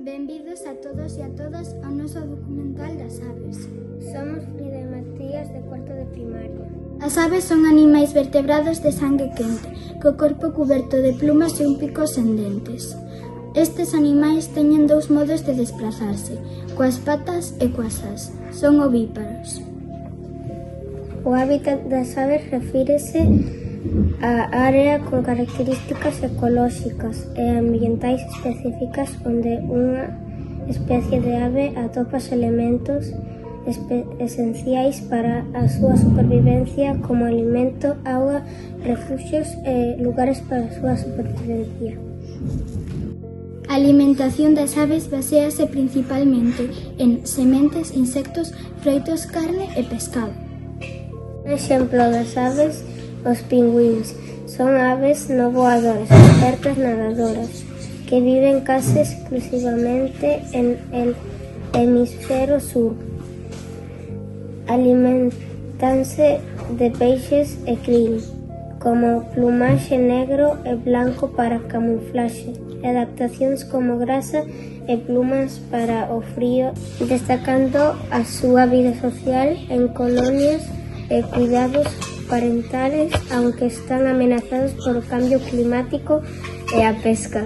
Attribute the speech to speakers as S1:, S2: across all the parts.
S1: Benvidos a todos e a todas ao noso documental das aves.
S2: Somos Frida e Matías de cuarto de primaria.
S1: As aves son animais vertebrados de sangue quente, co corpo cuberto de plumas e un pico sen dentes. Estes animais teñen dous modos de desplazarse, coas patas e coas ás. Son ovíparos.
S2: O hábitat das aves refírese a área con características ecolóxicas e ambientais específicas onde unha especie de ave atopa os elementos esenciais para a súa supervivencia como alimento, auga, refuxios e lugares para a súa supervivencia.
S1: A alimentación das aves baséase principalmente en sementes, insectos, froitos, carne e pescado.
S2: Un exemplo das aves, os pingüíns, son aves no voadoras, expertas nadadoras, que viven case exclusivamente en el hemisferio sur. Alimentanse de peixes e krill, como plumaxe negro e blanco para camuflaxe, e adaptacións como grasa e plumas para o frío, destacando a súa vida social en colonias e cuidados parentales, aunque están amenazados por o cambio climático e a pesca.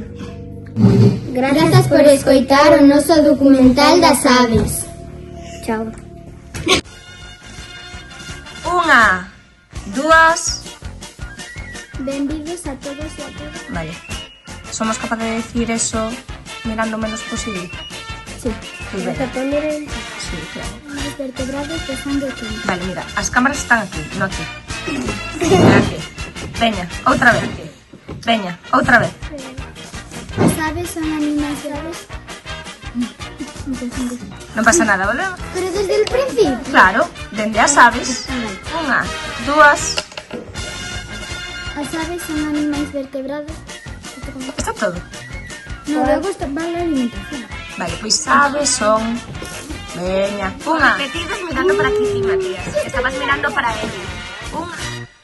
S1: Grazas por escoitar o noso documental das aves.
S2: Chao.
S3: 1, 2...
S1: Benvidos a todos e a todas.
S3: Vale. ¿Somos capaces de decir eso mirando menos posible?
S1: Sí.
S3: Pues
S2: ¿Vas
S3: venga.
S2: a poner el...?
S3: Sí, claro.
S1: Animais vertebrados de sangue quente.
S3: Vale, mira, as cámaras están aquí, no aquí. Mira aquí. Veña, outra vez. Veña, outra vez.
S1: As aves son animais de aves.
S3: Non pasa nada, volvemos?
S1: Pero desde el principio.
S3: Claro, dende as aves. 1, 2...
S1: As aves son animais vertebrados.
S3: Está todo.
S1: No, luego va la alimentación.
S3: Vale, pois aves son... Veña, 1. Repetidos mirando para aquí, Matías. Estabas mirando para él. 1...